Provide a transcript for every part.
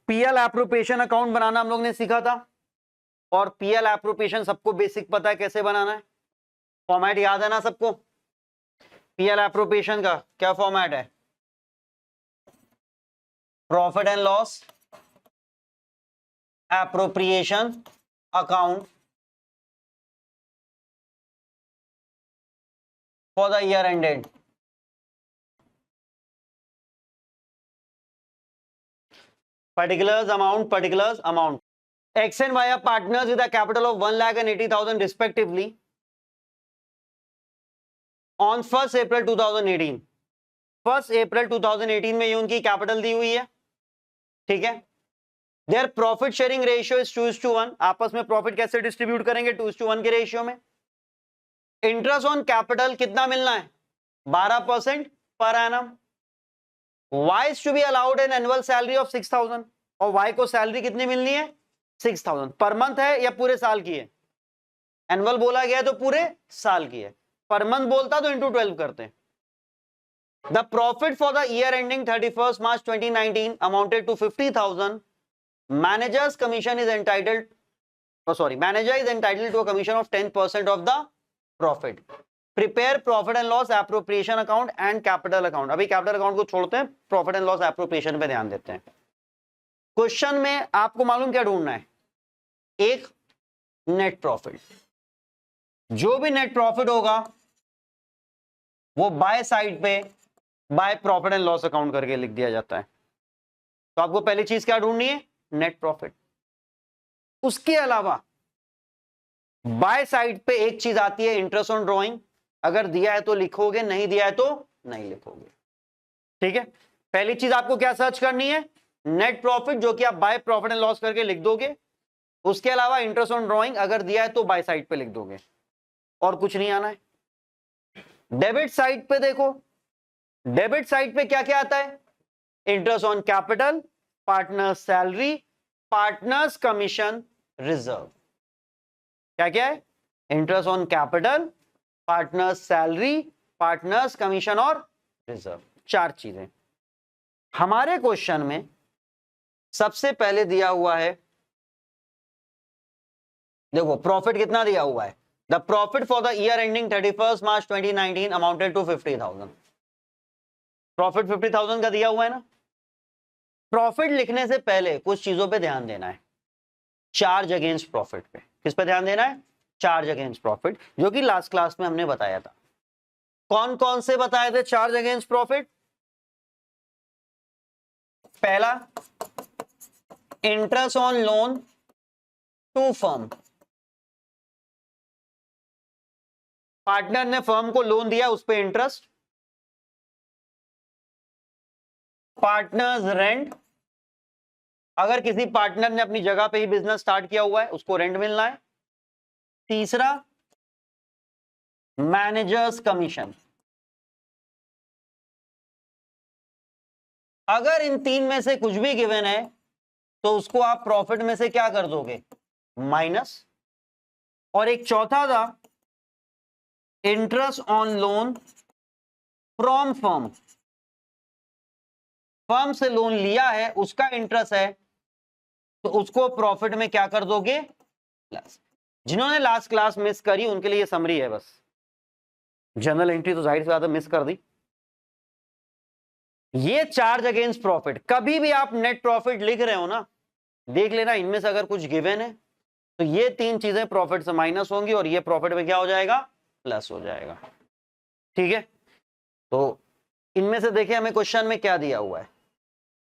PL appropriation account बनाना हम लोग ने सीखा था, और पीएल एप्रोप्रिएशन सबको बेसिक पता है कैसे बनाना है, फॉर्मेट याद है ना सबको। पीएल एप्रोप्रिएशन का क्या फॉर्मेट है? Profit and loss appropriation account for the year ended. particulars amount. X and Y are partners with a capital of 1,80,000 respectively on 1st April 2018. 1st April 2018 में ये उनकी कैपिटल दी हुई है, ठीक है। Their profit sharing ratio is 2:1। आपस में profit कैसे डिस्ट्रीब्यूट करेंगे? 2:1 के रेशियो में। इंटरेस्ट ऑन कैपिटल कितना मिलना है? 12% per annum. Y is to be allowed an annual salary of 6,000, और Y को सैलरी कितनी मिलनी है? 6,000 पर मंथ है या पूरे साल की है? एनुअल बोला गया है तो पूरे साल की है, पर मंथ बोलता तो इंटू 12 करते हैं। The profit for the year ending 31st March 2019 amounted to 50,000। Managers commission is entitled, manager is entitled to a commission of 10% of the profit. Prepare profit and loss appropriation account and capital account. अभी capital account को छोड़ते हैं, profit and loss appropriation पे ध्यान देते हैं। Question में आपको मालूम क्या ढूंढना है? एक नेट प्रॉफिट। जो भी नेट प्रॉफिट होगा वो बाय साइड पे by profit and loss account करके लिख दिया जाता है। तो आपको पहली चीज क्या ढूंढनी है? Net profit. उसके अलावा बाय साइड पे एक चीज आती है इंटरेस्ट ऑन ड्रॉइंग। अगर दिया है तो लिखोगे, नहीं दिया है तो नहीं लिखोगे, ठीक है। पहली चीज आपको क्या सर्च करनी है? नेट प्रॉफिट, जो कि आप बाय प्रॉफिट एंड लॉस करके लिख दोगे। उसके अलावा इंटरेस्ट ऑन ड्रॉइंग अगर दिया है तो बाय साइड पे लिख दोगे, और कुछ नहीं आना है। डेबिट साइड पे देखो, डेबिट साइड पे क्या क्या आता है? Interest on capital, partners salary, partners commission, reserve. क्या क्या है? Interest on capital, partners salary, partners commission और रिजर्व। चार चीजें। हमारे क्वेश्चन में सबसे पहले दिया हुआ है, देखो प्रॉफिट कितना दिया हुआ है? The profit for the year ending 31st March 2019 amounted to 50,000। Profit 50,000 का दिया हुआ है ना। प्रॉफिट लिखने से पहले कुछ चीजों पे ध्यान देना है। चार्ज अगेंस्ट प्रॉफिट पे। किस पे ध्यान देना है? चार्ज अगेंस्ट प्रॉफिट, जो कि लास्ट क्लास में हमने बताया था। कौन कौन से बताए थे चार्ज अगेंस्ट प्रॉफिट? पहला, interest on loan to firm. Partner ने फर्म को लोन दिया, उस पे इंटरेस्ट। पार्टनर्स रेंट, अगर किसी पार्टनर ने अपनी जगह पे ही बिजनेस स्टार्ट किया हुआ है उसको रेंट मिलना है। तीसरा, मैनेजर्स कमीशन। अगर इन तीन में से कुछ भी गिवन है तो उसको आप प्रॉफिट में से क्या कर दोगे? माइनस। और एक चौथा था, interest on loan from firm. Firm से लोन लिया है, उसका इंटरेस्ट है, तो उसको प्रॉफिट में क्या कर दोगे? प्लस। जिन्होंने लास्ट क्लास मिस करी उनके लिए समरी है बस। जनरल एंट्री तो जाहिर सी बात है मिस कर दी। ये चार्ज अगेंस्ट प्रॉफिट। कभी भी आप नेट प्रॉफिट लिख रहे हो ना, देख लेना इनमें से अगर कुछ गिवन है तो ये तीन चीजें प्रॉफिट से माइनस होंगी और ये प्रॉफिट में क्या हो जाएगा? प्लस हो जाएगा, ठीक है। तो इनमें से देखें हमें क्वेश्चन में क्या दिया हुआ है,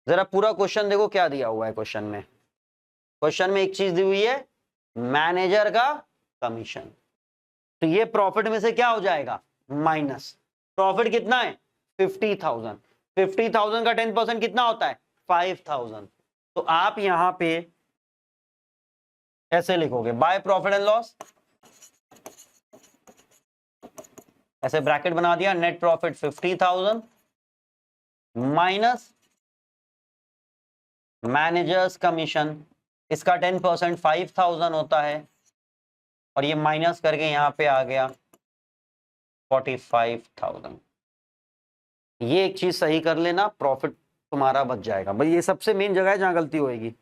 जरा पूरा क्वेश्चन देखो क्या दिया हुआ है क्वेश्चन में। क्वेश्चन में एक चीज दी हुई है, मैनेजर का कमीशन। तो ये प्रॉफिट में से क्या हो जाएगा? माइनस। प्रॉफिट कितना है? 50,000। 50,000 का 10% कितना होता है? 5,000। तो आप यहां पे ऐसे लिखोगे, बाय प्रॉफिट एंड लॉस, ऐसे ब्रैकेट बना दिया, net profit 50,000 minus managers commission, इसका 10% 5,000 होता है, और ये माइनस करके यहां पे आ गया 45,000। ये एक चीज सही कर लेना, प्रॉफिट तुम्हारा बच जाएगा भाई। ये सबसे मेन जगह है जहां गलती होएगी,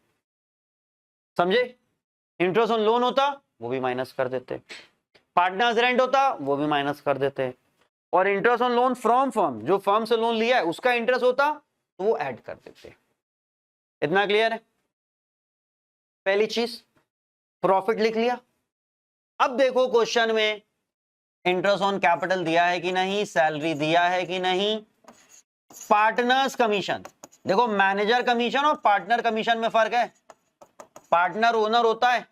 समझे। इंटरेस्ट ऑन लोन होता वो भी माइनस कर देते, पार्टनर्स रेंट होता वो भी माइनस कर देते, और interest on loan from firm, जो फर्म से लोन लिया है उसका इंटरेस्ट होता तो वो ऐड कर देते। इतना क्लियर है। पहली चीज प्रॉफिट लिख लिया। अब देखो क्वेश्चन में इंटरेस्ट ऑन कैपिटल दिया है कि नहीं, सैलरी दिया है कि नहीं, पार्टनर्स कमीशन। देखो मैनेजर कमीशन और पार्टनर कमीशन में फर्क है। पार्टनर ओनर होता है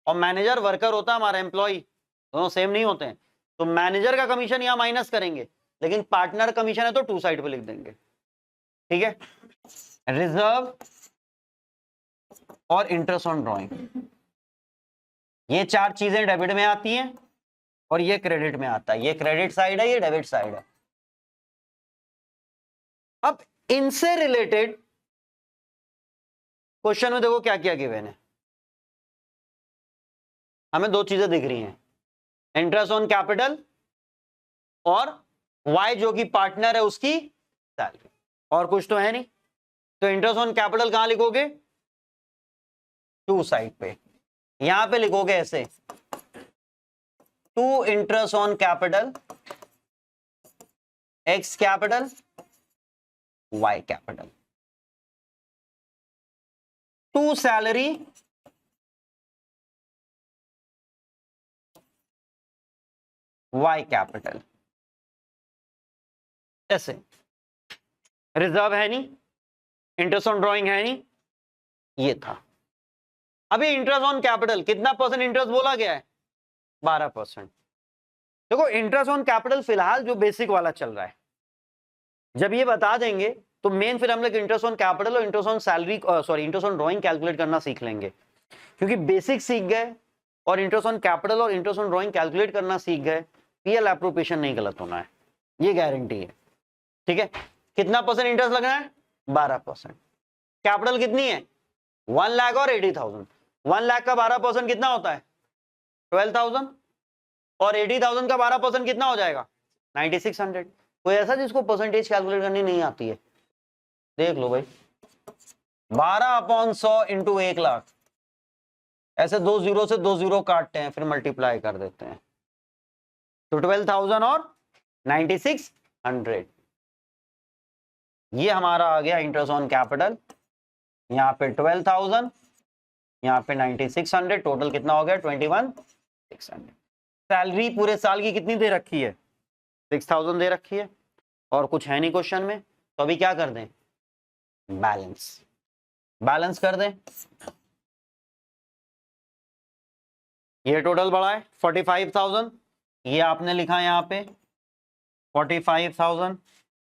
और मैनेजर वर्कर होता है, हमारा एम्प्लॉय, दोनों सेम नहीं होते हैं। तो मैनेजर का कमीशन यहां माइनस करेंगे, लेकिन पार्टनर कमीशन है तो टू साइड पे लिख देंगे, ठीक है। रिजर्व और इंटरेस्ट ऑन ड्रॉइंग, ये चार चीजें डेबिट में आती हैं और ये क्रेडिट में आता है। ये क्रेडिट साइड है, ये डेबिट साइड है। अब इनसे रिलेटेड क्वेश्चन में देखो क्या क्या गिवन है। हमें दो चीजें दिख रही हैं, इंटरेस्ट ऑन कैपिटल और वाई जो कि पार्टनर है उसकी सैलरी, और कुछ तो है नहीं। तो इंटरेस्ट ऑन कैपिटल कहां लिखोगे, टू साइड पे, यहां पे लिखोगे ऐसे, to interest on capital x capital y capital, to salary y capital, ऐसे। रिजर्व है नहीं, इंटरेस्ट ऑन ड्रॉइंग है नहीं, ये था। अभी इंटरेस्ट ऑन कैपिटल कितना परसेंट इंटरेस्ट बोला गया है, 12%। देखो इंटरेस्ट ऑन कैपिटल फिलहाल जो बेसिक वाला चल रहा है, जब ये बता देंगे तो मेन फिर हम लोग इंटरेस्ट ऑन कैपिटल और interest on salary, sorry interest on drawing calculate करना सीख लेंगे, क्योंकि बेसिक सीख गए और इंटरेस्ट ऑन कैपिटल और इंटरेस्ट ऑन ड्रॉइंग कैलकुलेट करना सीख गए, पीएल एप्रोप्रिएशन नहीं गलत होना है, ये गारंटी है, ठीक है। कितना परसेंट इंटरेस्ट लगना है, 12%। कैपिटल कितनी है, 1 लाख और 80,000। 1 लाख का 12% कितना होता है, 12,000, और 80,000 का 12% कितना हो जाएगा, 9600। कोई ऐसा जिसको परसेंटेज कैलकुलेट करनी नहीं आती है, देख लो भाई, 12/100 इंटू 1 लाख, ऐसे 2 जीरो से 2 जीरो काटते हैं फिर मल्टीप्लाई कर देते हैं, तो 12,000 और 9600, ये हमारा आ गया इंटरेस्ट ऑन कैपिटल। यहाँ पे 12,000, यहाँ पे 9600, टोटल कितना हो गया 21,600। सैलरी पूरे साल की कितनी दे रखी है, 6,000 दे रखी है, और कुछ है नहीं क्वेश्चन में, तो अभी क्या कर दें, बैलेंस कर दें। ये टोटल बढ़ा है 45,000, ये आपने लिखा यहाँ पे 45,000,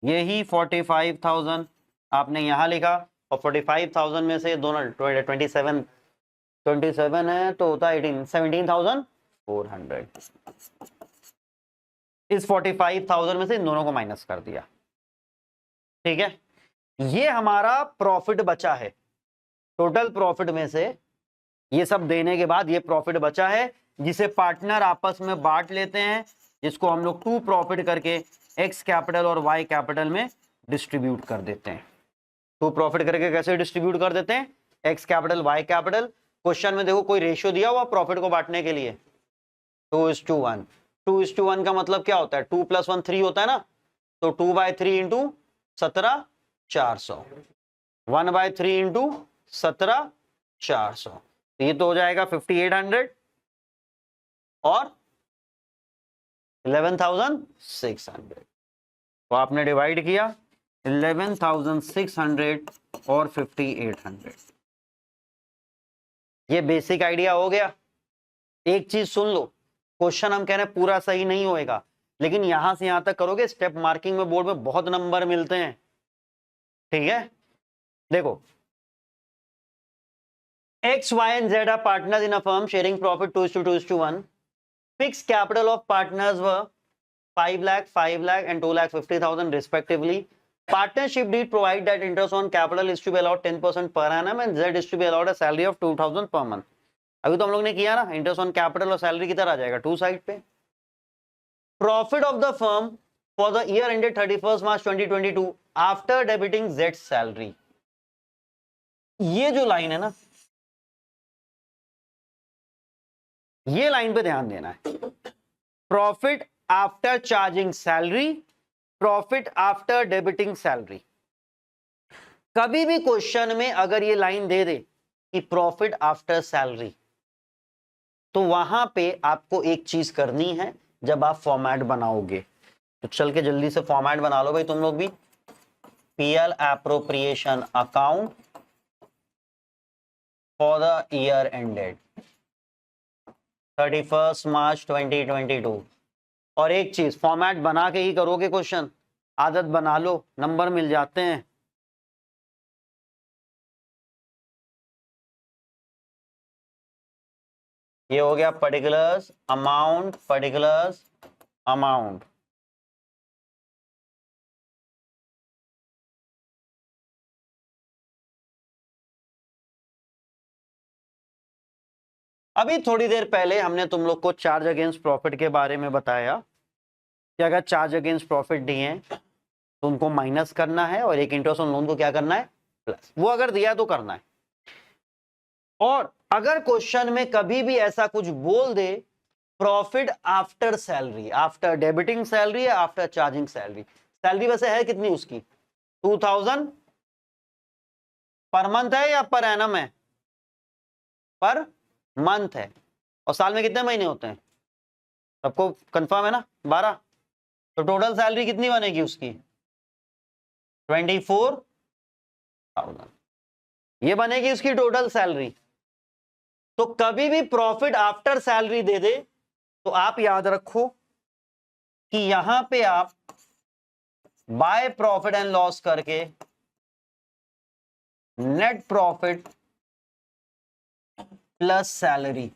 यही 45,000 आपने यहाँ लिखा, और 45,000 में से दोनों 27 है तो होता है 17,400। इस 45,000 में से इन दोनों को माइनस कर दिया, ठीक है। ये हमारा प्रॉफिट बचा है, टोटल प्रॉफिट में से ये सब देने के बाद ये प्रॉफिट बचा है, जिसे पार्टनर आपस में बांट लेते हैं, जिसको हम लोग टू प्रॉफिट करके एक्स कैपिटल और वाई कैपिटल में डिस्ट्रीब्यूट कर देते हैं। टू प्रॉफिट करके कैसे डिस्ट्रीब्यूट कर देते हैं, x capital y capital. Question में देखो कोई रेशियो दिया हुआ प्रॉफिट को बांटने के लिए, 2:1। 2:1 का मतलब क्या होता है, 2 + 1 3 होता है ना, तो 2/3 इंटू 17,400, 1/3 इंटू 17,400, तो ये तो हो जाएगा 5,800 और 11,600। तो आपने डिवाइड किया 11,600 और 5,800। ये बेसिक आइडिया हो गया। एक चीज सुन लो, क्वेश्चन हम कह रहे हैं पूरा सही नहीं होएगा, लेकिन यहां से यहां तक करोगे, स्टेप मार्किंग में बोर्ड में बहुत नंबर मिलते हैं, ठीक है। देखो X, Y and Z are partners in a firm sharing profit 2:2:1. Fixed capital of partners were 5 lakh, 5 lakh and 2,50,000 respectively. Partnership deed provide that interest on capital is to be allowed 10% per annum and Z is to be allowed a salary of 2,000 per month. अभी तो हम लोग ने किया ना, interest on capital और salary किधर आ जाएगा, टू साइड पे। Profit of the firm for the year ended 31 March 2022 after debiting Z salary. ये जो लाइन है ना, ये लाइन पे ध्यान देना है। Profit after charging salary, profit after debiting salary. कभी भी क्वेश्चन में अगर ये लाइन दे दे कि प्रॉफिट आफ्टर सैलरी, तो वहां पे आपको एक चीज करनी है जब आप फॉर्मेट बनाओगे। तो चल के जल्दी से फॉर्मेट बना लो भाई तुम लोग भी। PL appropriation account for the year ended 31 मार्च 2022। और एक चीज, फॉर्मेट बना के ही करोगे क्वेश्चन, आदत बना लो, नंबर मिल जाते हैं। ये हो गया पर्टिकुलर्स अमाउंट, पर्टिकुलर्स अमाउंट। अभी थोड़ी देर पहले हमने तुम लोग को चार्ज अगेंस्ट प्रॉफिट के बारे में बताया कि अगर चार्ज अगेंस्ट प्रॉफिट दिए हैं तो उनको माइनस करना है और एक इंटरेस्ट ऑन लोन को क्या करना है, प्लस। वो अगर दिया तो करना है। और अगर क्वेश्चन में कभी भी ऐसा कुछ बोल दे, profit after salary, after debiting salary या आफ्टर चार्जिंग सैलरी, सैलरी वैसे है कितनी उसकी, 2000 पर मंथ है या पर एनम है, पर मंथ है। और साल में कितने महीने होते हैं, सबको कंफर्म है ना, 12। तो टोटल सैलरी कितनी बनेगी उसकी, 24,000। ये बनेगी उसकी टोटल सैलरी। तो कभी भी प्रॉफिट आफ्टर सैलरी दे दे तो आप याद रखो कि यहां पे आप बाय प्रॉफिट एंड लॉस करके नेट प्रॉफिट प्लस सैलरी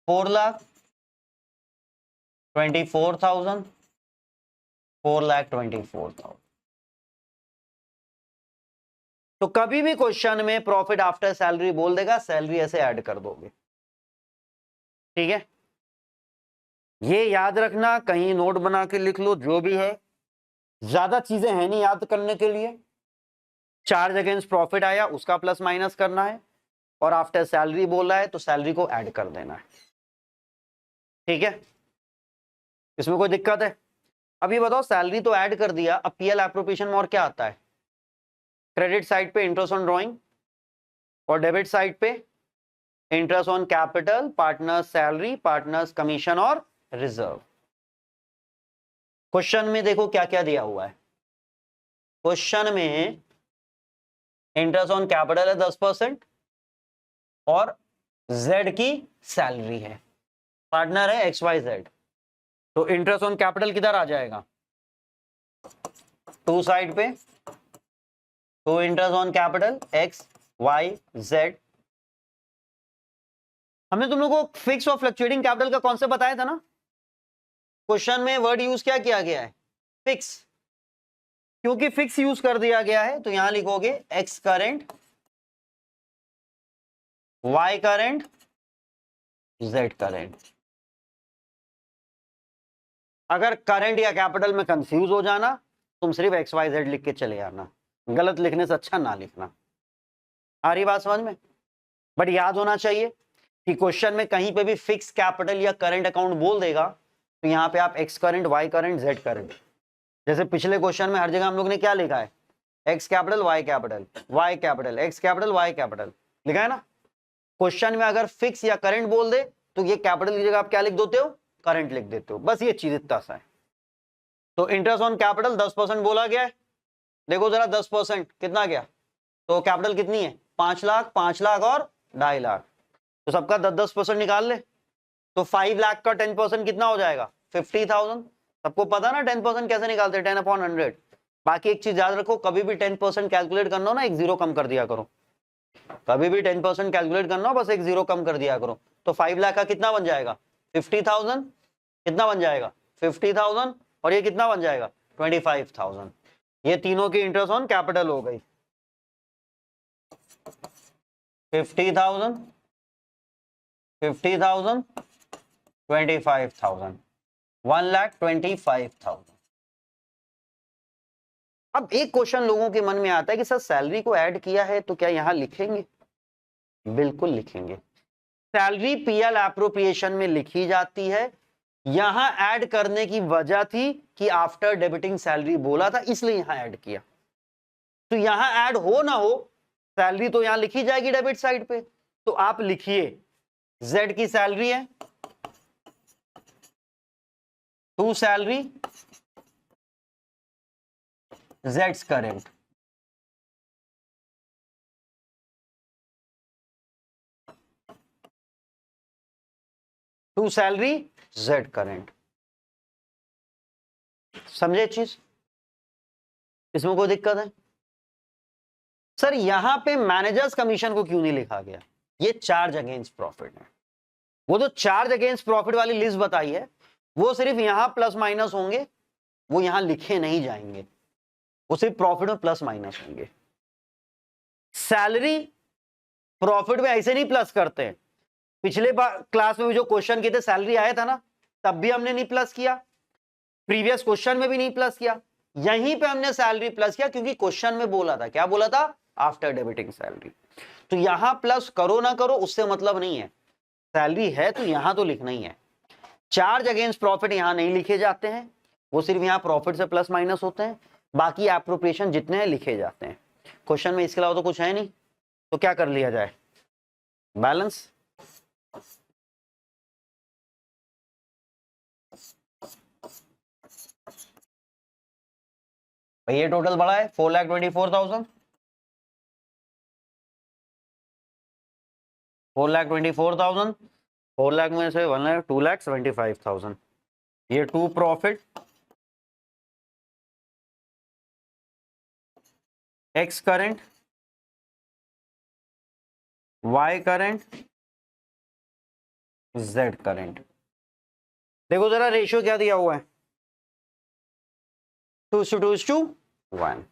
4,24,000, 4,24,000। तो कभी भी क्वेश्चन में प्रॉफिट आफ्टर सैलरी बोल देगा, सैलरी ऐसे ऐड कर दोगे। ठीक है, ये याद रखना, कहीं नोट बना के लिख लो, जो भी है। ज्यादा चीजें हैं नहीं याद करने के लिए। चार्ज अगेंस्ट प्रॉफिट आया, उसका प्लस माइनस करना है, और आफ्टर सैलरी बोला है तो सैलरी को ऐड कर देना है। ठीक है, इसमें कोई दिक्कत है? अब ये बताओ, सैलरी तो ऐड कर दिया, अब पीएल एप्रोप्रिएशन में और क्या आता है? क्रेडिट साइड पे इंटरेस्ट ऑन ड्रॉइंग और डेबिट साइड पे interest on capital, partners salary, partners commission और रिजर्व। क्वेश्चन में देखो क्या क्या दिया हुआ है। क्वेश्चन में इंटरेस्ट ऑन कैपिटल है 10% और जेड की सैलरी है, पार्टनर है XYZ। तो इंटरेस्ट ऑन कैपिटल किधर आ जाएगा, टू साइड पे। तो इंटरेस्ट ऑन कैपिटल XYZ। हमने तुम लोगों को फिक्स और फ्लक्चुएटिंग कैपिटल का कॉन्सेप्ट बताया था ना। क्वेश्चन में वर्ड यूज क्या किया गया है, फिक्स। क्योंकि फिक्स यूज कर दिया गया है तो यहां लिखोगे x current, y current, z current. अगर करंट या कैपिटल में कंफ्यूज हो जाना, तुम सिर्फ XYZ लिख के चले आना, गलत लिखने से अच्छा ना लिखना। आ रही बात समझ में? बट याद होना चाहिए कि क्वेश्चन में कहीं पे भी फिक्स कैपिटल या करंट अकाउंट बोल देगा तो यहां पे आप x current, y current, z current, जैसे पिछले क्वेश्चन में हर जगह हम लोग ने क्या लिखा है, x capital, y capital, y capital, x capital, y capital लिखा है ना। क्वेश्चन में अगर फिक्स या करंट बोल दे तो ये कैपिटल की जगह आप क्या लिख देते हो, करंट लिख देते हो। बस ये चीज इतना सा है। तो इंटरेस्ट ऑन कैपिटल 10% बोला गया है, देखो जरा 10% कितना गया, तो कैपिटल कितनी है, 5 लाख, 5 लाख और 2.5 लाख, तो सबका 10-10% निकाल ले। तो 5 लाख का 10% कितना हो जाएगा, 50,000। सबको पता ना 10% कैसे निकालते हैं, 10/100। बाकी एक चीज याद रखो, कभी भी 10% कैलकुलेट करना हो ना, एक जीरो कम कर दिया करो। कभी भी 10% कैलकुलेट करना हो, बस एक जीरो कम कर दिया करो। तो 5 लाख का कितना बन जाएगा, 50,000। कितना बन जाएगा, 50,000। और ये कितना बन जाएगा, 25,000। ये तीनों की इंटरेस्ट ऑन कैपिटल हो गई, 50,000, 50,000, 25,000। 1,25,000। अब एक क्वेश्चन लोगों के मन में आता है कि सर सैलरी को ऐड किया है तो क्या यहां लिखेंगे? बिल्कुल लिखेंगे। सैलरी पीएल एप्रोप्रिएशन में लिखी जाती है। यहां ऐड करने की वजह थी कि आफ्टर डेबिटिंग सैलरी बोला था, इसलिए यहां ऐड किया। तो यहां ऐड हो ना हो, सैलरी तो यहां लिखी जाएगी डेबिट साइड पे। तो आप लिखिए जेड की सैलरी है, टू सैलरी, जेड्स current. To salary, z current. समझे चीज? इसमें कोई दिक्कत है? सर यहां पे मैनेजर्स कमीशन को क्यों नहीं लिखा गया? ये चार्ज अगेंस्ट प्रॉफिट है। वो तो चार्ज अगेंस्ट प्रॉफिट वाली लिस्ट बताई है, वो सिर्फ यहां प्लस माइनस होंगे, वो यहां लिखे नहीं जाएंगे, वो सिर्फ प्रॉफिट में प्लस माइनस होंगे। सैलरी प्रॉफिट में ऐसे नहीं प्लस करते हैं। पिछले क्लास में भी जो क्वेश्चन किए थे सैलरी आया था ना, तब भी हमने नहीं प्लस किया, प्रीवियस क्वेश्चन में भी नहीं प्लस किया, यहीं पे हमने सैलरी प्लस किया क्योंकि क्वेश्चन में बोला था, क्या बोला था? After debiting salary. तो यहां प्लस करो ना करो उससे मतलब नहीं है, सैलरी है तो यहां तो लिखना ही है। चार्ज अगेंस्ट प्रॉफिट यहां नहीं लिखे जाते हैं, वो सिर्फ यहां प्रॉफिट से प्लस माइनस होते हैं, बाकी एप्रोप्रिएशन जितने हैं लिखे जाते हैं। क्वेश्चन में इसके अलावा तो कुछ है नहीं, तो क्या कर लिया जाए? बैलेंस। ये टोटल बड़ा है 4,24,000, 4,24,000, 4 लाख में से 1 लाख 2,75,000। ये to profit, x current, y current, z current. देखो जरा रेशियो क्या दिया हुआ है, 2:2:1।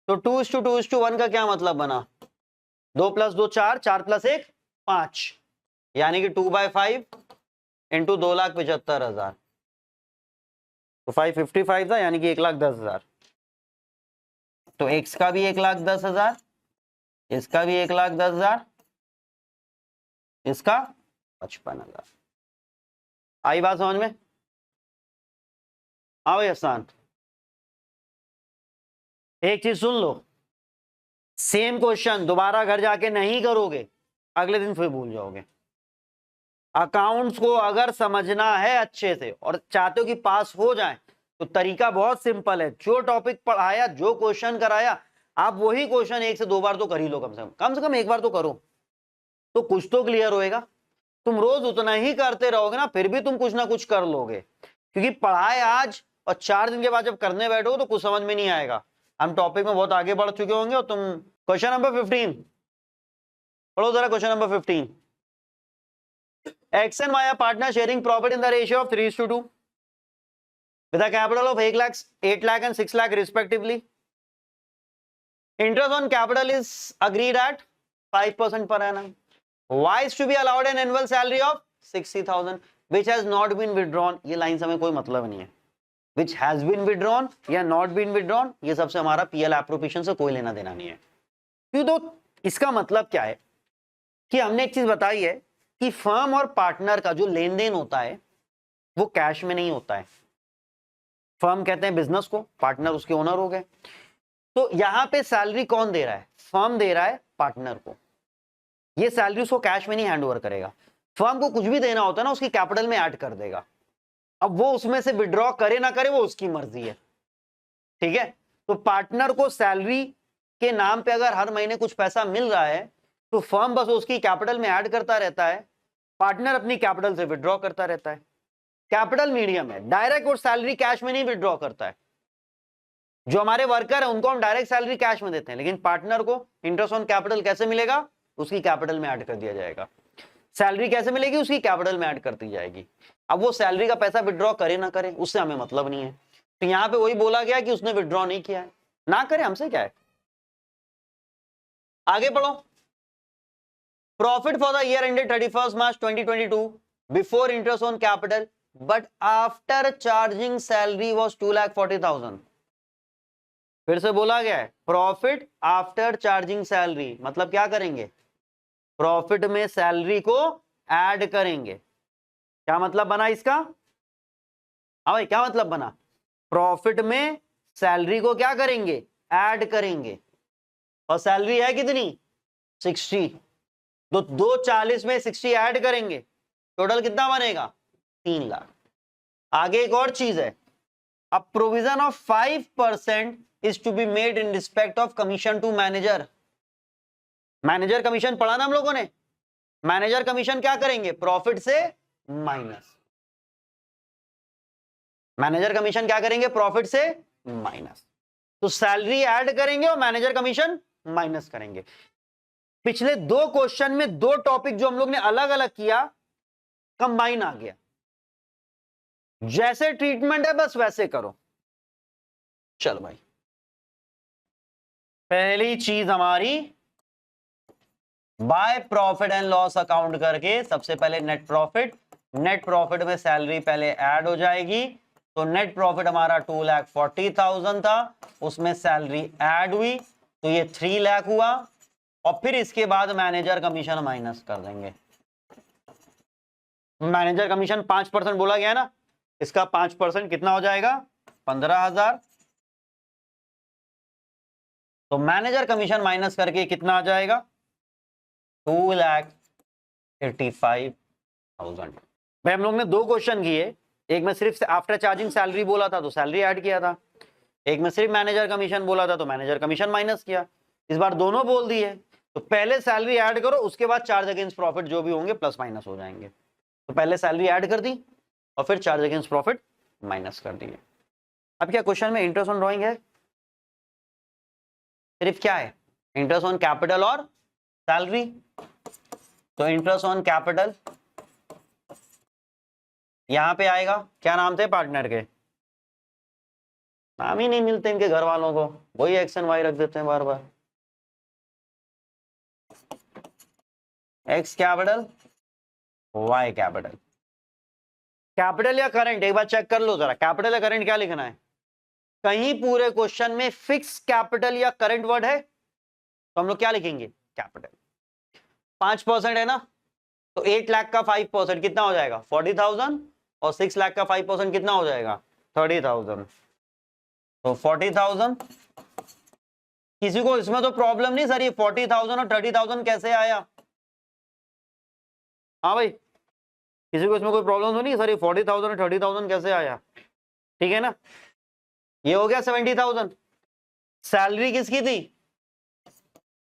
तो 2:2:1 का क्या मतलब बना? 2 + 2 4, 4 + 1 5, यानी कि 2/5 इंटू 2,75,000। तो 555 था, यानी कि 1,10,000। तो एक्स का भी 1,10,000, इसका भी 1,10,000, इसका 55,000। आई बात समझ में? हाँ भाई आसान। एक चीज सुन लो, सेम क्वेश्चन दोबारा घर जाके नहीं करोगे, अगले दिन फिर भूल जाओगे। अकाउंट्स को अगर समझना है अच्छे से और चाहते हो कि पास हो जाए, तो तरीका बहुत सिंपल है। जो टॉपिक पढ़ाया, जो क्वेश्चन कराया, आप वही क्वेश्चन 1 से 2 बार तो कर ही लो, कम से कम 1 बार तो करो, तो कुछ तो क्लियर होएगा। तुम रोज उतना ही करते रहोगे ना, फिर भी तुम कुछ ना कुछ कर लोगे, क्योंकि पढ़ाए आज और 4 दिन के बाद जब करने बैठो तो कुछ समझ में नहीं आएगा। हम टॉपिक में बहुत आगे बढ़ चुके होंगे और तुम क्वेश्चन नंबर 15 पढ़ो जरा। Question number 15, X and Y are partners sharing profit in the ratio of 3:2 with a capital of 8 lakhs, 8 lakh and 6 lakh respectively. Interest on capital is agreed at 5% per annum. Y is to be allowed an annual salary of 60,000 which has not been withdrawn. ये line से हमें कोई मतलब नहीं है, which has been withdrawn या not been withdrawn, ये सबसे हमारा पीएल एप्रोप्रिएशन से कोई लेना देना नहीं है। क्यों? तो इसका मतलब क्या है कि हमने एक चीज बताई है कि फर्म और पार्टनर का जो लेन देन होता है वो कैश में नहीं होता है। फर्म कहते हैं बिजनेस को, पार्टनर उसके ओनर हो गए। तो यहां पे सैलरी कौन दे रहा है? फर्म दे रहा है पार्टनर को। ये सैलरी उसको कैश में नहीं हैंड ओवर करेगा। फर्म को कुछ भी देना होता है ना, उसकी कैपिटल में ऐड कर देगा। अब वो उसमें से विड्रॉ करे ना करे वो उसकी मर्जी है, ठीक है। तो पार्टनर को सैलरी के नाम पे अगर हर महीने कुछ पैसा मिल रहा है तो फर्म बस उसकी कैपिटल में ऐड करता रहता है, पार्टनर अपनी कैपिटल से विड्रॉ करता रहता है। कैपिटल मीडियम है, डायरेक्ट और सैलरी कैश में नहीं विड्रॉ करता है। जो हमारे वर्कर है उनको हम डायरेक्ट सैलरी कैश में देते हैं, लेकिन पार्टनर को इंटरेस्ट ऑन कैपिटल कैसे मिलेगा? उसकी कैपिटल में ऐड कर दिया जाएगा। सैलरी कैसे मिलेगी? उसकी कैपिटल में ऐड कर दी जाएगी। अब वो सैलरी का पैसा विड्रॉ करे ना करे उससे हमें मतलब नहीं है। तो यहां पे वही बोला गया कि उसने विड्रॉ नहीं किया है, ना करे, हमसे क्या है। आगे पढ़ो। Profit for the year ended 31 March 2022 before interest on capital but after charging salary was 2,40,000। फिर से बोला गया है प्रॉफिट आफ्टर चार्जिंग सैलरी, मतलब क्या करेंगे, प्रॉफिट में सैलरी को ऐड करेंगे। क्या मतलब बना इसका? हाँ भाई, क्या मतलब बना? प्रॉफिट में सैलरी को क्या करेंगे, ऐड करेंगे। और सैलरी है कितनी, 60, तो 240 में 60 ऐड करेंगे, टोटल कितना बनेगा, 3 लाख। आगे एक और चीज है, a provision of 5% is to be made in respect of commission to manager. Manager commission पढ़ा ना हम लोगों ने, मैनेजर कमीशन क्या करेंगे, प्रॉफिट से माइनस। मैनेजर कमीशन क्या करेंगे, प्रॉफिट से माइनस। तो सैलरी ऐड करेंगे और मैनेजर कमीशन माइनस करेंगे। पिछले 2 क्वेश्चन में 2 टॉपिक जो हम लोग ने अलग अलग किया, कंबाइन आ गया। जैसे ट्रीटमेंट है बस वैसे करो। चल भाई, पहली चीज हमारी by profit and loss account करके, सबसे पहले नेट प्रॉफिट, नेट प्रॉफिट में सैलरी पहले ऐड हो जाएगी। तो नेट प्रॉफिट हमारा 2,40,000 था, उसमें सैलरी ऐड हुई तो ये 3 लाख हुआ। और फिर इसके बाद मैनेजर कमीशन माइनस कर देंगे। मैनेजर कमीशन 5% बोला गया ना, इसका 5% कितना हो जाएगा, 15,000। तो मैनेजर कमीशन माइनस करके कितना आ जाएगा, 2,85,000। भाई हम लोग ने 2 क्वेश्चन किए, एक में सिर्फ आफ्टर चार्जिंग सैलरी बोला था तो सैलरी ऐड किया था, एक में सिर्फ मैनेजर कमीशन बोला था तो मैनेजर कमीशन माइनस किया। इस बार दोनों बोल दिए, तो पहले सैलरी ऐड करो, उसके बाद चार्ज अगेंस्ट प्रॉफिट जो भी होंगे प्लस माइनस हो जाएंगे। तो पहले सैलरी ऐड कर दी और फिर चार्ज अगेंस्ट प्रॉफिट माइनस कर दिए। अब क्या क्वेश्चन में इंटरेस्ट ऑन ड्रॉइंग है, सिर्फ क्या है, इंटरेस्ट ऑन कैपिटल और सैलरी। तो इंटरेस्ट ऑन कैपिटल यहां पे आएगा, क्या नाम थे पार्टनर के, नाम ही नहीं मिलते इनके घर वालों को, वही एक्स एंड वाई रख देते हैं बार बार। X capital, y capital. Capital या करंट एक बार चेक कर लो जरा, कैपिटल या करंट क्या लिखना है। कहीं पूरे क्वेश्चन में फिक्स कैपिटल या करंट वर्ड है तो हम लोग क्या लिखेंगे, कैपिटल। 5% है ना, तो 8 लाख का 5% कितना हो जाएगा, 40,000। और 6 लाख का 5% कितना हो जाएगा, 30,000। तो 40,000। किसी को इसमें तो प्रॉब्लम नहीं सर, ये 40,000 और 30,000 कैसे आया। हाँ भाई, किसी को इसमें कोई प्रॉब्लम तो नहीं सर, ये 40,000 और 30,000 कैसे आया, ठीक है ना। ये हो गया 70,000। सैलरी किसकी थी,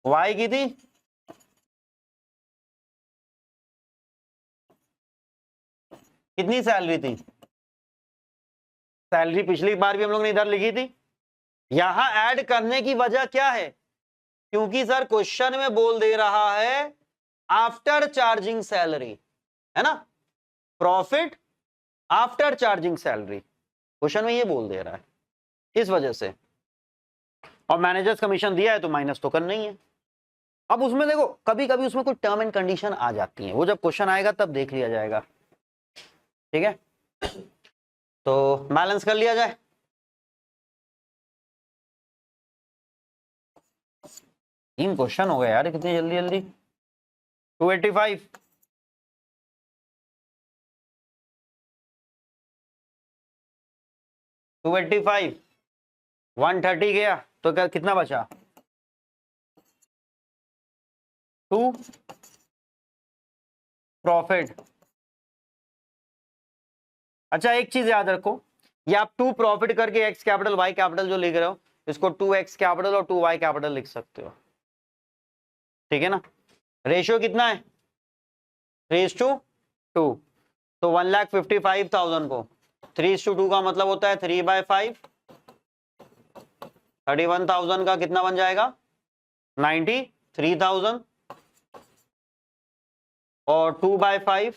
वाई की थी। कितनी सैलरी थी, सैलरी पिछली बार भी हम लोग ने इधर लिखी थी। यहां ऐड करने की वजह क्या है, क्योंकि सर क्वेश्चन में बोल दे रहा है आफ्टर चार्जिंग सैलरी, है ना, profit after charging salary, question में ये बोल दे रहा है, इस वजह से। और मैनेजर्स कमीशन दिया है तो माइनस तो करना ही है। अब उसमें देखो कभी कभी उसमें कोई टर्म एंड कंडीशन आ जाती है, वो जब क्वेश्चन आएगा तब देख लिया जाएगा, ठीक है। तो बैलेंस कर लिया जाए। तीन क्वेश्चन हो गए यार कितनी जल्दी जल्दी। 285, टू 130 गया तो क्या कितना बचा, 2 प्रॉफिट। अच्छा एक चीज याद रखो, ये आप 2 प्रॉफिट करके एक्स कैपिटल वाई कैपिटल जो लिख रहे हो, इसको 2x कैपिटल और 2y कैपिटल लिख सकते हो, ठीक है ना। रेशियो कितना है, 3:2। तो 1,55,000 को 3:2 का मतलब होता है 3/5, 31,000 का कितना बन जाएगा, 93,000। और 2/5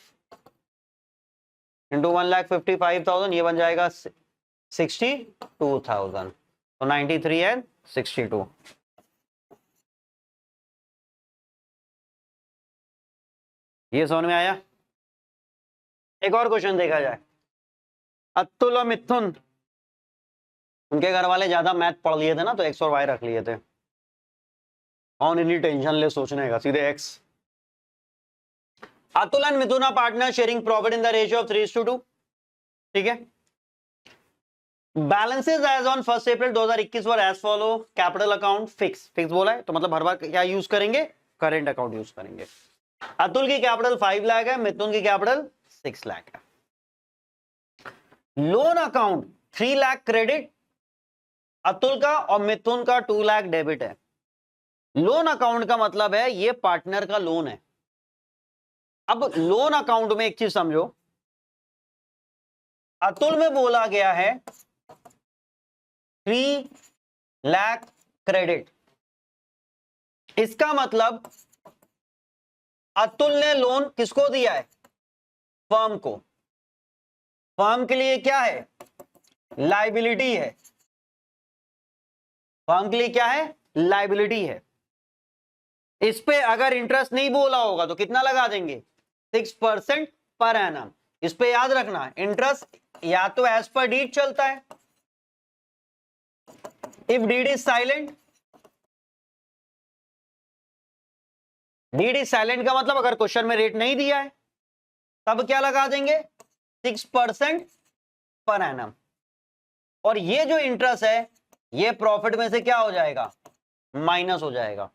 इंटू 1,55,000 ये बन जाएगा 62,000। तो 93 एंड 62। ये समझ में आया। एक और क्वेश्चन देखा जाए, अतुल और मिथुन, उनके घर वाले ज्यादा मैथ पढ़ लिए थे ना, तो एक्स और वाई रख लिए थे। कौन इतनी टेंशन ले सोचने का, सीधे x. Atul and Mithun are partner sharing profit in the ratio of 3:2। ठीक है। Balances as on 1 April 2021 were as follow. Capital account fix, fix बोला है तो मतलब हर बार क्या यूज करेंगे, करेंट अकाउंट यूज करेंगे। अतुल की कैपिटल 5 लाख है, मिथुन की कैपिटल 6 लाख है। Loan account 3 lakh credit Atul का और मिथुन का 2 लाख डेबिट है। लोन अकाउंट का मतलब है ये पार्टनर का लोन है। अब लोन अकाउंट में एक चीज समझो, अतुल में बोला गया है 3 लाख क्रेडिट, इसका मतलब अतुल ने लोन किसको दिया है, फर्म को। फर्म के लिए क्या है, लायबिलिटी है। फर्म के लिए क्या है, लायबिलिटी है। इस पे अगर इंटरेस्ट नहीं बोला होगा तो कितना लगा देंगे, 6% पर एनम। इस पे याद रखना, इंटरेस्ट या तो एज पर डीड चलता है, if deed is silent. Deed is silent का मतलब अगर क्वेश्चन में रेट नहीं दिया है तब क्या लगा देंगे, 6% पर एनम। और ये जो इंटरेस्ट है ये प्रॉफिट में से क्या हो जाएगा, माइनस हो जाएगा,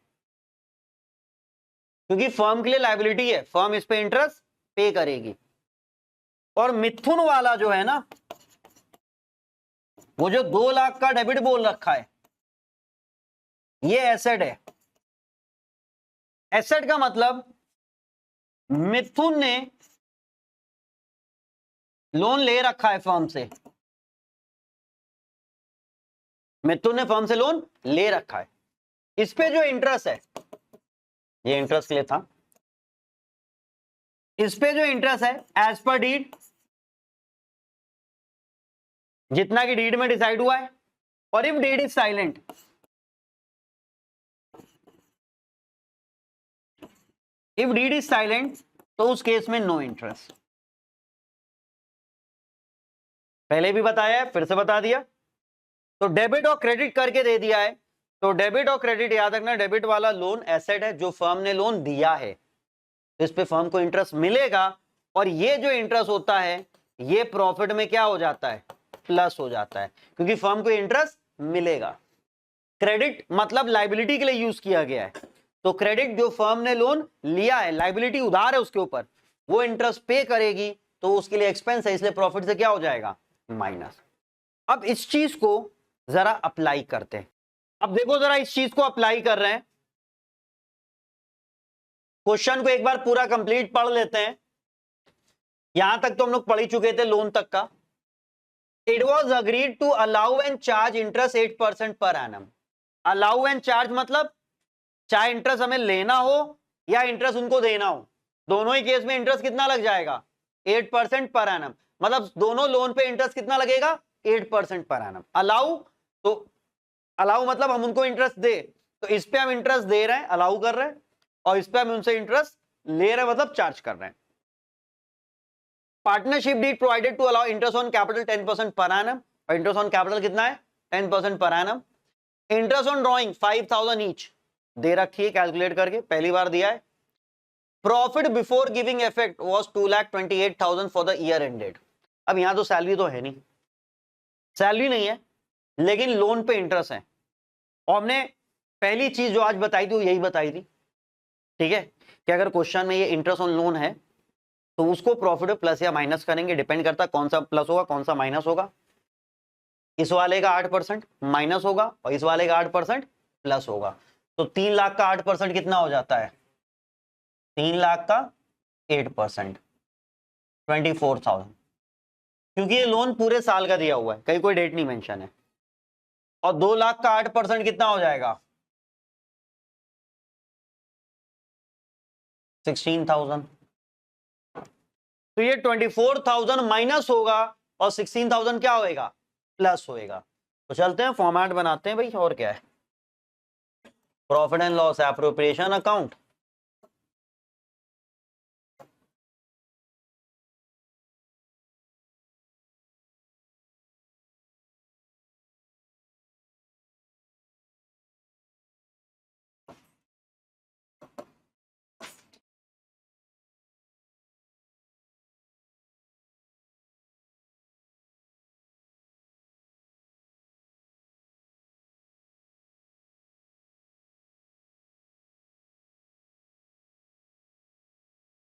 क्योंकि फर्म के लिए लायबिलिटी है, फर्म इस पे इंटरेस्ट पे करेगी। और मिथुन वाला जो है ना, वो जो 2 लाख का डेबिट बोल रखा है, ये एसेट है। एसेट का मतलब मिथुन ने लोन ले रखा है फर्म से, मिथुन ने फर्म से लोन ले रखा है। इस पे जो इंटरेस्ट है, ये इंटरेस्ट के लिए था, इस पे जो इंटरेस्ट है एज पर डीड, जितना कि डीड में डिसाइड हुआ है। और if deed is silent, if deed is silent तो उस केस में नो इंटरेस्ट। पहले भी बताया है, फिर से बता दिया। तो डेबिट और क्रेडिट करके दे दिया है, तो डेबिट और क्रेडिट याद रखना, डेबिट वाला लोन एसेट है जो फर्म ने लोन दिया है, इस पे फर्म को इंटरेस्ट मिलेगा। और ये जो इंटरेस्ट होता है ये प्रॉफिट में क्या हो जाता है, प्लस हो जाता है, क्योंकि फर्म को इंटरेस्ट मिलेगा। क्रेडिट मतलब लायबिलिटी के लिए यूज किया गया है, तो क्रेडिट जो फर्म ने लोन लिया है, लायबिलिटी उधार है उसके ऊपर, वो इंटरेस्ट पे करेगी तो उसके लिए एक्सपेंस है, इसलिए प्रॉफिट से क्या हो जाएगा, माइनस। अब इस चीज को जरा अप्लाई करते हैं। अब देखो जरा इस चीज को अप्लाई कर रहे हैं, क्वेश्चन को एक बार पूरा कंप्लीट पढ़ लेते हैं। यहां तक तो हम लोग पढ़ ही चुके थे लोन तक का। It was agreed to allow and charge interest 8% per annum. Allow and charge मतलब चाहे इंटरेस्ट हमें लेना हो या इंटरेस्ट उनको देना हो, दोनों ही केस में इंटरेस्ट कितना लग जाएगा, 8% पर एनम। मतलब दोनों लोन पे इंटरेस्ट कितना लगेगा, 8% पर एनम। अलाउ, तो अलाउ मतलब हम उनको इंटरेस्ट दे, तो इस पे हम इंटरेस्ट दे रहे हैं, अलाउ कर रहे हैं, और इस पे हम उनसे इंटरेस्ट ले रहे हैं मतलब चार्ज कर रहे हैं। Partnership deed provided to allow interest on capital 10% per annum, और इंटरेस्ट ऑन कैपिटल कितना है, 10% per annum. Interest on drawing 5000 each दे रखी है, कैलकुलेट करके पहली बार दिया है। Profit before giving effect was 2,28,000 for the year ended. अब यहां तो सैलरी तो है नहीं, सैलरी नहीं है, लेकिन लोन पे इंटरेस्ट है। और हमने पहली चीज जो आज बताई थी वो यही बताई थी, ठीक है, कि अगर क्वेश्चन में ये इंटरेस्ट ऑन लोन है तो उसको प्रॉफिट प्लस या माइनस करेंगे, डिपेंड करता है कौन सा प्लस होगा कौन सा माइनस होगा। इस वाले का 8% माइनस होगा और इस वाले का 8% प्लस होगा। तो 3 लाख का 8% कितना हो जाता है, 3 लाख का 8% 24,000, क्योंकि ये लोन पूरे साल का दिया हुआ है, कहीं कोई डेट नहीं मेंशन है। और 2 लाख का 8% कितना हो जाएगा, 16,000। तो ये 24,000 माइनस होगा और 16,000 क्या होएगा, प्लस होएगा। तो चलते हैं फॉर्मेट बनाते हैं भाई, और क्या है, profit and loss appropriation account.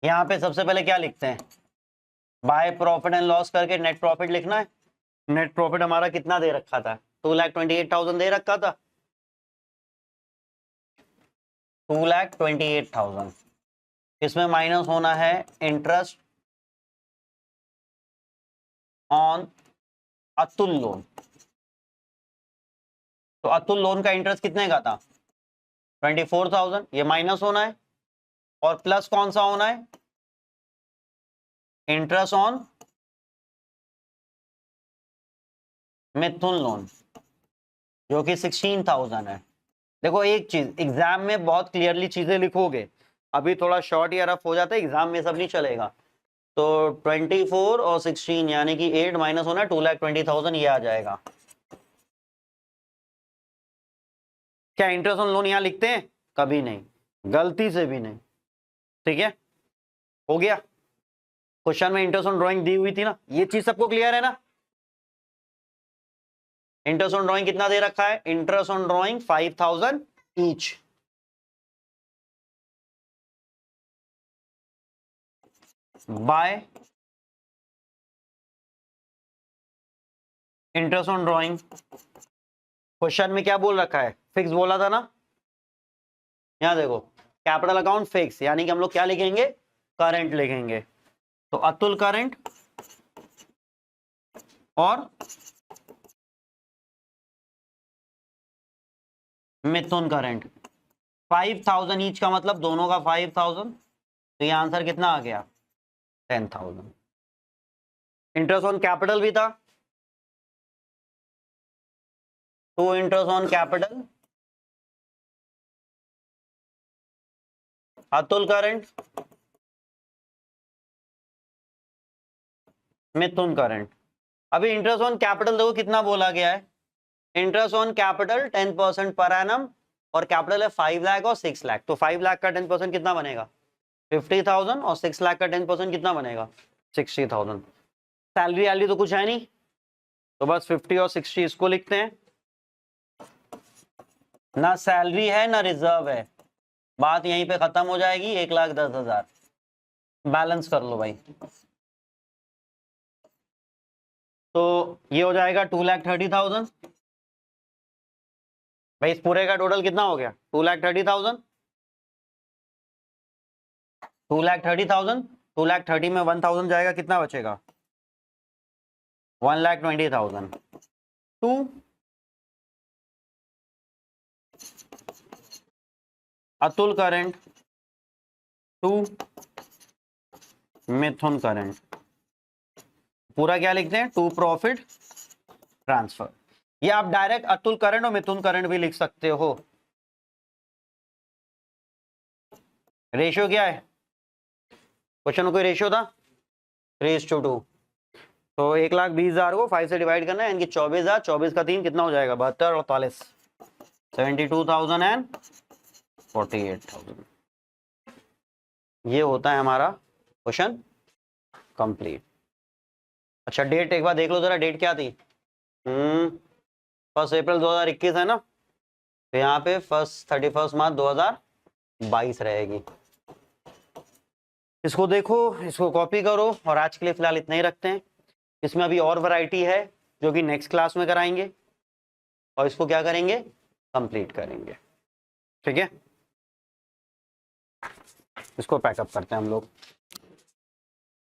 यहाँ पे सबसे पहले क्या लिखते हैं, बाय प्रॉफिट एंड लॉस करके नेट प्रॉफिट लिखना है। नेट प्रॉफिट हमारा कितना दे रखा था, 2,28,000 दे रखा था, 2,28,000। इसमें माइनस होना है इंटरेस्ट ऑन अतुल लोन। तो अतुल लोन का इंटरेस्ट कितने का था, 24,000, ये माइनस होना है। और प्लस कौन सा होना है, इंटरेस्ट ऑन मिथुन लोन जो कि 16,000 है। देखो एक चीज, एग्जाम में बहुत क्लियरली चीजें लिखोगे, अभी थोड़ा शॉर्ट या रफ हो जाता है, एग्जाम में सब नहीं चलेगा। तो 24 और 16 यानी कि 8 माइनस होना है 2,20,000, ये आ जाएगा। क्या इंटरेस्ट ऑन लोन यहां लिखते हैं, कभी नहीं, गलती से भी नहीं। ठीक है, हो गया। क्वेश्चन में इंटरेस्ट ऑन ड्राइंग दी हुई थी ना, ये चीज सबको क्लियर है ना। इंटरेस्ट ऑन ड्राइंग कितना दे रखा है, interest on drawing 5,000 each. Bye interest on drawing, question में क्या बोल रखा है, फिक्स बोला था ना। यहां देखो कैपिटल अकाउंट फिक्स, यानी कि हम लोग क्या लिखेंगे, करंट लिखेंगे। तो अतुल करंट और मिथुन करंट 5,000 ईच का मतलब दोनों का 5,000, तो ये आंसर कितना आ गया, 10,000। इंटरेस्ट ऑन कैपिटल भी था, तो interest on capital Atul current Mithun current. अभी इंटरेस्ट ऑन कैपिटल देखो कितना बोला गया है, interest on capital 10% per annum, और कैपिटल है 5 लाख और 6 लाख, तो 5 लाख का 10% कितना बनेगा, 50,000, और 6 लाख का 10% कितना बनेगा, 60,000। सैलरी वैल्यू तो कुछ है नहीं, तो बस 50 और 60 इसको लिखते हैं। ना सैलरी है ना रिजर्व है, बात यहीं पे खत्म हो जाएगी, 1,10,000। बैलेंस कर लो भाई, तो ये हो जाएगा 2,30,000। भाई इस पूरे का टोटल कितना हो गया, 2,30,000। 2,30,000, 2,30,000 में 1,000 जाएगा, कितना बचेगा, 1,20,000। To Atul current, to Mithun current. पूरा क्या लिखते हैं, टू प्रॉफिट ट्रांसफर। ये आप डायरेक्ट अतुल करंट और मिथुन करंट भी लिख सकते हो। रेशियो क्या है, क्वेश्चन में कोई रेशियो था, 3:2। तो 1,20,000 को 5 से डिवाइड करना है, यानी कि 24,000, 24 का 3 कितना हो जाएगा, 72 और 48, 72,000 एंड 48,000। ये होता है हमारा क्वेश्चन कंप्लीट। अच्छा डेट एक बार देख लो जरा, डेट क्या थी, 1 अप्रैल 2021 है ना, तो यहाँ पे 31 मार्च 2022 रहेगी। इसको देखो, इसको कॉपी करो, और आज के लिए फिलहाल इतना ही रखते हैं। इसमें अभी और वैरायटी है जो कि नेक्स्ट क्लास में कराएंगे, और इसको क्या करेंगे, कंप्लीट करेंगे। ठीक है, इसको पैकअप करते हैं हम लोग।